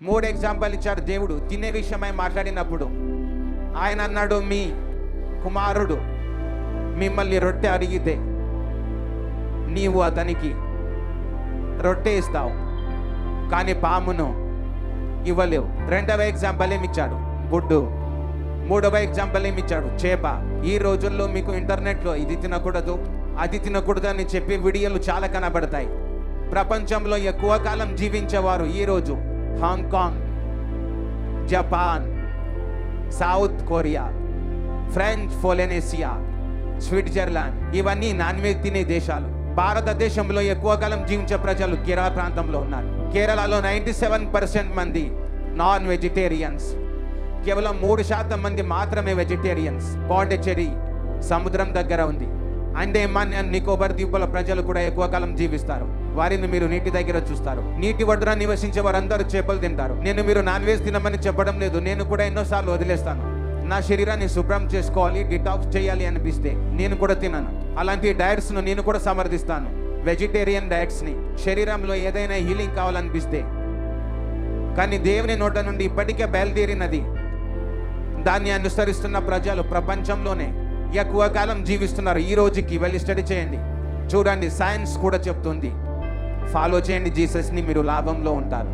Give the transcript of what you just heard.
మూడు ఎగ్జాంపుల్ ఇచ్చాడు దేవుడు తినే విషయమై మాట్లాడినప్పుడు. ఆయన అన్నాడు, మీ కుమారుడు మిమ్మల్ని రొట్టె అడిగితే నీవు అతనికి రొట్టె ఇస్తావు, కానీ పామును ఇవ్వలేవు. రెండవ ఎగ్జాంపుల్ ఏమిచ్చాడు? గుడ్డు. మూడవ ఎగ్జాంపుల్ ఏమిచ్చాడు? చేప. ఈ రోజుల్లో మీకు ఇంటర్నెట్లో ఇది తినకూడదు అది తినకూడదు అని చెప్పి వీడియోలు చాలా కనబడతాయి. ప్రపంచంలో ఎక్కువ కాలం జీవించేవారు ఈరోజు Hong Kong, Japan, South Korea, French Polynesia, Switzerland, ఇవన్నీ నాన్ వెజ్ తినే దేశాలు. భారతదేశంలో ఎక్కువ కాలం జీవించే ప్రజలు కేరళ ప్రాంతంలో ఉన్నారు. కేరళలో 97% మంది నాన్ వెజిటేరియన్స్, కేవలం 3% మంది మాత్రమే వెజిటేరియన్స్. పాండిచ్చేరి సముద్రం దగ్గర ఉంది. అండమాన్ అండ్ నికోబార్ ద్వీపాల ప్రజలు కూడా ఎక్కువ కాలం జీవిస్తారు. వారిని మీరు నీటి దగ్గర చూస్తారు. నీటి ఒడ్డున నివసించే వారందరూ చేపలు తింటారు. మీరు నాన్ వెజ్ తినమని చెప్పడం లేదు. నేను కూడా ఎన్నోసార్లు వదిలేస్తాను. నా శరీరాన్ని శుభ్రం చేసుకోవాలి, డిటాక్స్ చేయాలి అనిపిస్తే నేను కూడా తినను. అలాంటి డయట్స్ను నేను కూడా సమర్థిస్తాను. వెజిటేరియన్ డయట్స్ని, శరీరంలో ఏదైనా హీలింగ్ కావాలనిపిస్తే. కానీ దేవుని నోట నుండి ఇప్పటికే బయలుదేరినది, దాన్ని అనుసరిస్తున్న ప్రజలు ప్రపంచంలోనే ఎక్కువ కాలం జీవిస్తున్నారు. ఈ రోజుకి వెళ్ళి స్టడీ చేయండి, చూడండి. సైన్స్ కూడా చెప్తుంది, ఫాలో చేయండి జీసస్ని, మీరు లాభంలో ఉంటారు.